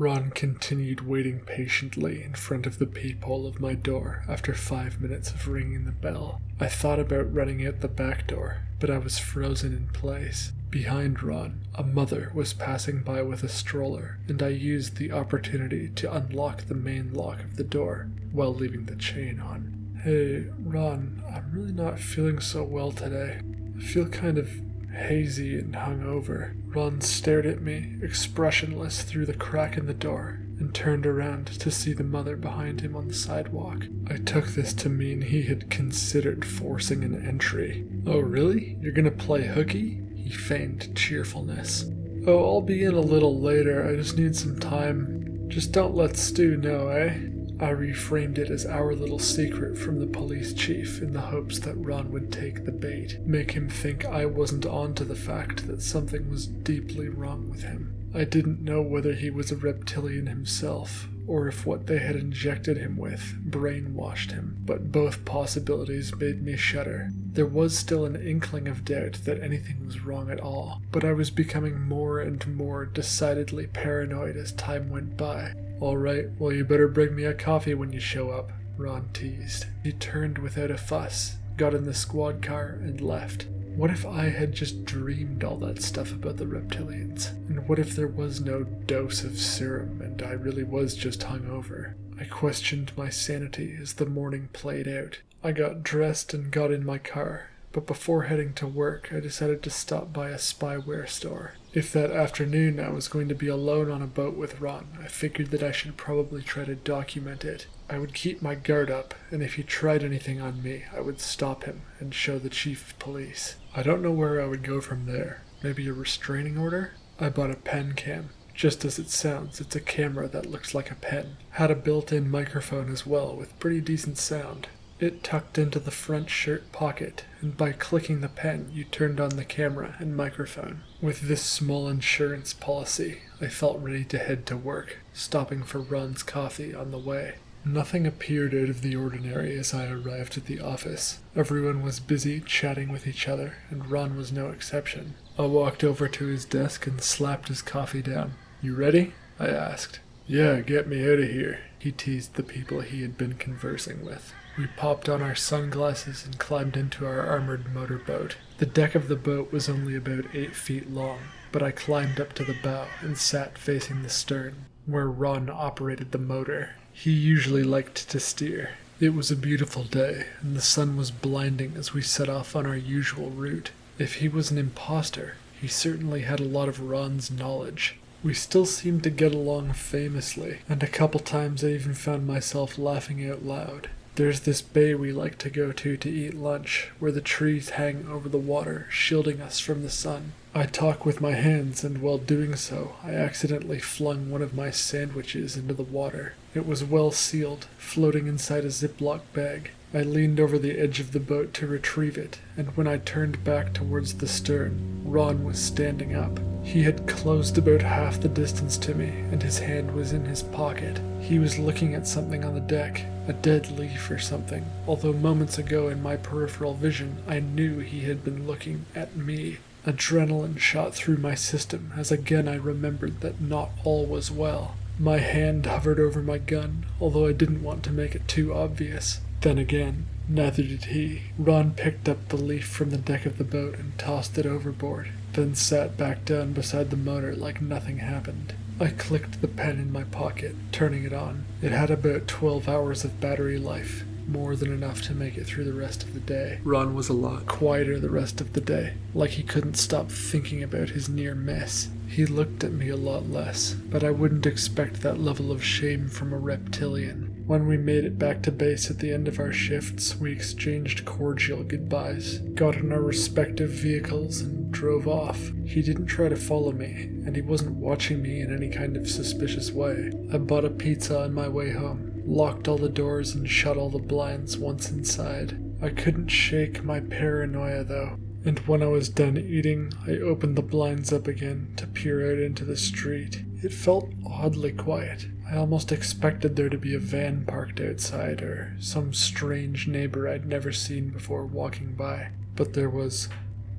Ron continued waiting patiently in front of the peephole of my door after 5 minutes of ringing the bell. I thought about running out the back door, but I was frozen in place. Behind Ron, a mother was passing by with a stroller, and I used the opportunity to unlock the main lock of the door while leaving the chain on. "Hey, Ron, I'm really not feeling so well today. I feel kind of hazy and hungover." Ron stared at me, expressionless through the crack in the door, and turned around to see the mother behind him on the sidewalk. I took this to mean he had considered forcing an entry. "Oh really? You're gonna play hooky?" He feigned cheerfulness. "Oh, I'll be in a little later. I just need some time. Just don't let Stu know, eh?" I reframed it as our little secret from the police chief in the hopes that Ron would take the bait, make him think I wasn't on to the fact that something was deeply wrong with him. I didn't know whether he was a reptilian himself, or if what they had injected him with brainwashed him, but both possibilities made me shudder. There was still an inkling of doubt that anything was wrong at all, but I was becoming more and more decidedly paranoid as time went by. "All right, well you better bring me a coffee when you show up," Ron teased. He turned without a fuss, got in the squad car, and left. What if I had just dreamed all that stuff about the reptilians? And what if there was no dose of serum and I really was just hungover? I questioned my sanity as the morning played out. I got dressed and got in my car, but before heading to work I decided to stop by a spyware store. If that afternoon I was going to be alone on a boat with Ron, I figured that I should probably try to document it. I would keep my guard up, and if he tried anything on me, I would stop him and show the chief of police. I don't know where I would go from there. Maybe a restraining order? I bought a pen cam. Just as it sounds, it's a camera that looks like a pen. Had a built-in microphone as well, with pretty decent sound. It tucked into the front shirt pocket, and by clicking the pen, you turned on the camera and microphone. With this small insurance policy, I felt ready to head to work, stopping for Ron's coffee on the way. Nothing appeared out of the ordinary as I arrived at the office. Everyone was busy chatting with each other, and Ron was no exception. I walked over to his desk and slapped his coffee down. "You ready?" I asked. "Yeah, get me out of here," he teased the people he had been conversing with. We popped on our sunglasses and climbed into our armored motorboat. The deck of the boat was only about 8 feet long, but I climbed up to the bow and sat facing the stern, where Ron operated the motor. He usually liked to steer. It was a beautiful day, and the sun was blinding as we set off on our usual route. If he was an imposter, he certainly had a lot of Ron's knowledge. We still seemed to get along famously, and a couple times I even found myself laughing out loud. There's this bay we like to go to eat lunch, where the trees hang over the water, shielding us from the sun. I talk with my hands, and while doing so, I accidentally flung one of my sandwiches into the water. It was well sealed, floating inside a Ziploc bag. I leaned over the edge of the boat to retrieve it, and when I turned back towards the stern, Ron was standing up. He had closed about half the distance to me, and his hand was in his pocket. He was looking at something on the deck, a dead leaf or something, although moments ago in my peripheral vision I knew he had been looking at me. Adrenaline shot through my system as again I remembered that not all was well. My hand hovered over my gun, although I didn't want to make it too obvious. Then again, neither did he. Ron picked up the leaf from the deck of the boat and tossed it overboard, then sat back down beside the motor like nothing happened. I clicked the pen in my pocket, turning it on. It had about 12 hours of battery life, more than enough to make it through the rest of the day. Ron was a lot quieter the rest of the day, like he couldn't stop thinking about his near miss. He looked at me a lot less, but I wouldn't expect that level of shame from a reptilian. When we made it back to base at the end of our shifts, we exchanged cordial goodbyes, got in our respective vehicles, and drove off. He didn't try to follow me, and he wasn't watching me in any kind of suspicious way. I bought a pizza on my way home, locked all the doors and shut all the blinds once inside. I couldn't shake my paranoia though, and when I was done eating, I opened the blinds up again to peer out into the street. It felt oddly quiet. I almost expected there to be a van parked outside, or some strange neighbor I'd never seen before walking by. But there was...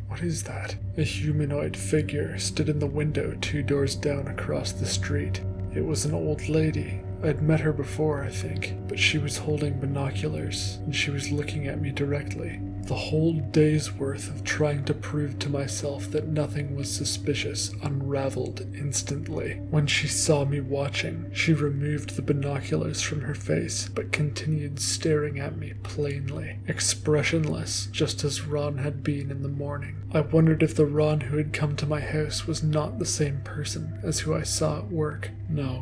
what is that? A humanoid figure stood in the window 2 doors down across the street. It was an old lady. I'd met her before, I think, but she was holding binoculars, and she was looking at me directly. The whole day's worth of trying to prove to myself that nothing was suspicious unraveled instantly. When she saw me watching, she removed the binoculars from her face, but continued staring at me plainly, expressionless, just as Ron had been in the morning. I wondered if the Ron who had come to my house was not the same person as who I saw at work. No.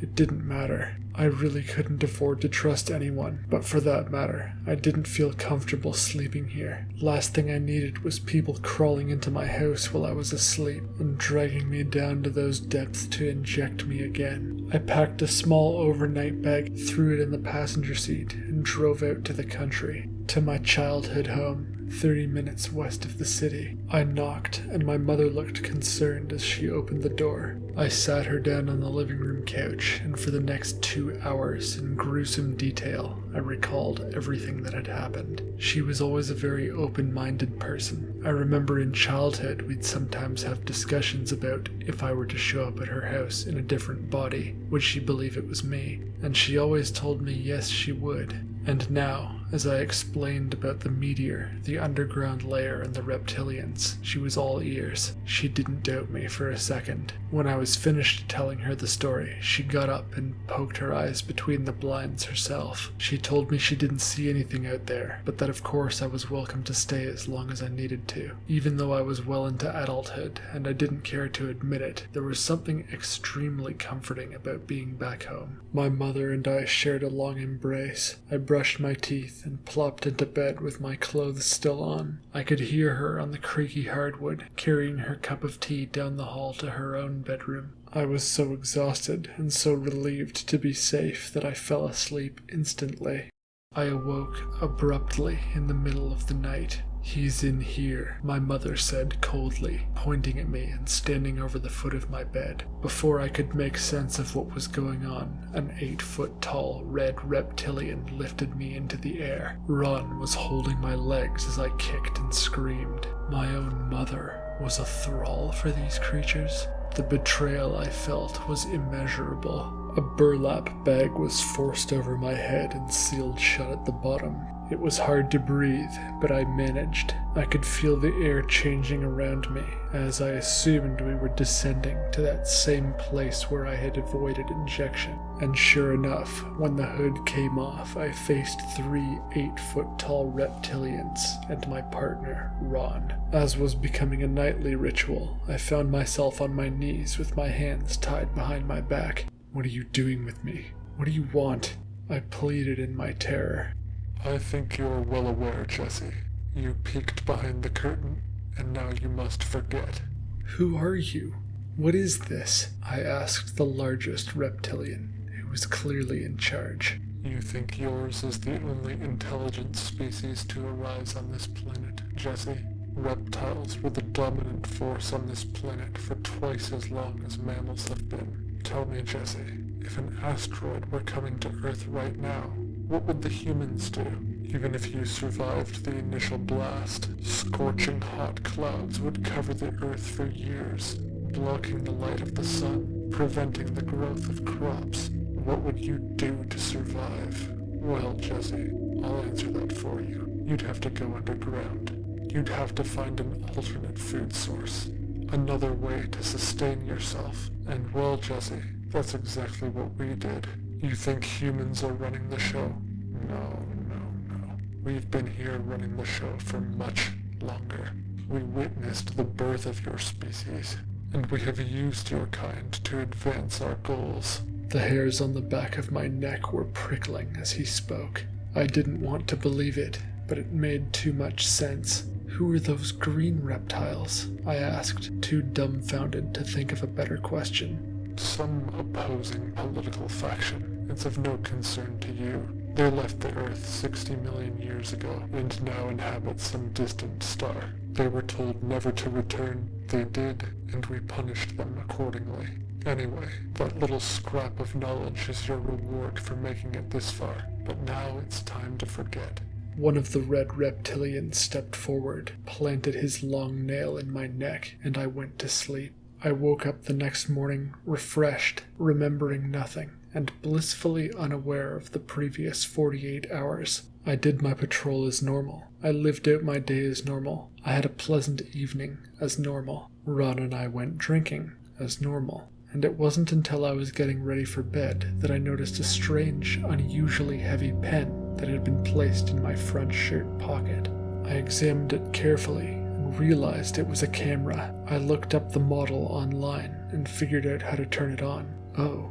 It didn't matter. I really couldn't afford to trust anyone, but for that matter, I didn't feel comfortable sleeping here. Last thing I needed was people crawling into my house while I was asleep and dragging me down to those depths to inject me again. I packed a small overnight bag, threw it in the passenger seat, and drove out to the country, to my childhood home. 30 minutes west of the city. I knocked, and my mother looked concerned as she opened the door. I sat her down on the living room couch, and for the next 2 hours, in gruesome detail, I recalled everything that had happened. She was always a very open-minded person. I remember in childhood we'd sometimes have discussions about if I were to show up at her house in a different body, would she believe it was me? And she always told me yes, she would. And now, as I explained about the meteor, the underground layer, and the reptilians, she was all ears. She didn't doubt me for a second. When I was finished telling her the story, she got up and poked her eyes between the blinds herself. She told me she didn't see anything out there, but that of course I was welcome to stay as long as I needed to. Even though I was well into adulthood, and I didn't care to admit it, there was something extremely comforting about being back home. My mother and I shared a long embrace. I brushed my teeth and plopped into bed with my clothes still on. I could hear her on the creaky hardwood, carrying her cup of tea down the hall to her own bedroom. I was so exhausted and so relieved to be safe that I fell asleep instantly. I awoke abruptly in the middle of the night. "He's in here," my mother said coldly, pointing at me and standing over the foot of my bed. Before I could make sense of what was going on, an 8-foot-tall red reptilian lifted me into the air. Ron was holding my legs as I kicked and screamed. My own mother was a thrall for these creatures. The betrayal I felt was immeasurable. A burlap bag was forced over my head and sealed shut at the bottom. It was hard to breathe, but I managed. I could feel the air changing around me, as I assumed we were descending to that same place where I had avoided injection. And sure enough, when the hood came off, I faced 3 8-foot-tall reptilians and my partner, Ron. As was becoming a nightly ritual, I found myself on my knees with my hands tied behind my back. "What are you doing with me? What do you want?" I pleaded in my terror. "I think you're well aware, Jesse. You peeked behind the curtain, and now you must forget." "Who are you? What is this?" I asked the largest reptilian, who was clearly in charge. "You think yours is the only intelligent species to arise on this planet, Jesse? Reptiles were the dominant force on this planet for twice as long as mammals have been. Tell me, Jesse, if an asteroid were coming to Earth right now, what would the humans do? Even if you survived the initial blast, scorching hot clouds would cover the Earth for years, blocking the light of the sun, preventing the growth of crops. What would you do to survive?" "Well, Jesse, I'll answer that for you. You'd have to go underground. You'd have to find an alternate food source, another way to sustain yourself. And well, Jesse, that's exactly what we did. You think humans are running the show? No. We've been here running the show for much longer. We witnessed the birth of your species, and we have used your kind to advance our goals." The hairs on the back of my neck were prickling as he spoke. I didn't want to believe it, but it made too much sense. "Who are those green reptiles?" I asked, too dumbfounded to think of a better question. "Some opposing political faction. It's of no concern to you. They left the Earth 60 million years ago and now inhabit some distant star. They were told never to return. They did, and we punished them accordingly. Anyway, that little scrap of knowledge is your reward for making it this far, but now it's time to forget." One of the red reptilians stepped forward, planted his long nail in my neck, and I went to sleep. I woke up the next morning refreshed, remembering nothing, and blissfully unaware of the previous 48 hours. I did my patrol as normal. I lived out my day as normal. I had a pleasant evening as normal. Ron and I went drinking as normal. And it wasn't until I was getting ready for bed that I noticed a strange, unusually heavy pen that had been placed in my front shirt pocket. I examined it carefully and realized it was a camera. I looked up the model online and figured out how to turn it on. Oh,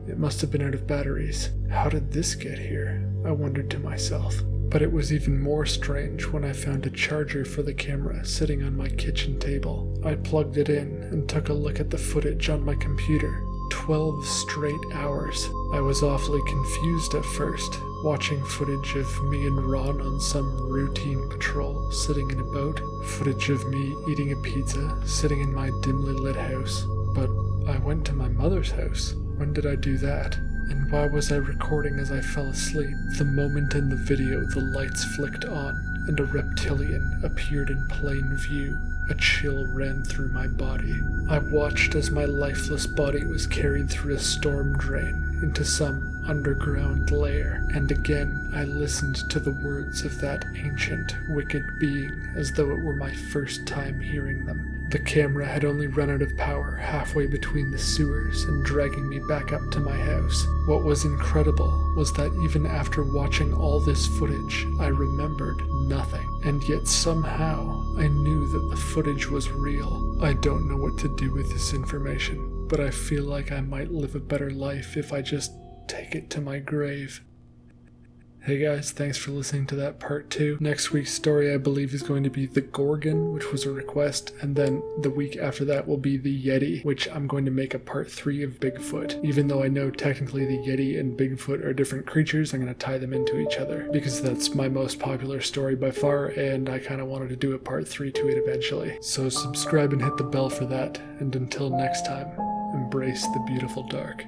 it must have been out of batteries. How did this get here? I wondered to myself. But it was even more strange when I found a charger for the camera sitting on my kitchen table. I plugged it in and took a look at the footage on my computer. 12 straight hours. I was awfully confused at first, watching footage of me and Ron on some routine patrol sitting in a boat, footage of me eating a pizza sitting in my dimly lit house. But I went to my mother's house. When did I do that? And why was I recording as I fell asleep? The moment in the video the lights flicked on and a reptilian appeared in plain view, a chill ran through my body. I watched as my lifeless body was carried through a storm drain into some underground lair, and again I listened to the words of that ancient, wicked being as though it were my first time hearing them. The camera had only run out of power halfway between the sewers and dragging me back up to my house. What was incredible was that even after watching all this footage, I remembered nothing. And yet somehow, I knew that the footage was real. I don't know what to do with this information, but I feel like I might live a better life if I just take it to my grave. Hey guys, thanks for listening to that part 2. Next week's story I believe is going to be the Gorgon, which was a request, and then the week after that will be the Yeti, which I'm going to make a part 3 of Bigfoot. Even though I know technically the Yeti and Bigfoot are different creatures, I'm going to tie them into each other, because that's my most popular story by far, and I kind of wanted to do a part 3 to it eventually. So subscribe and hit the bell for that, and until next time, embrace the beautiful dark.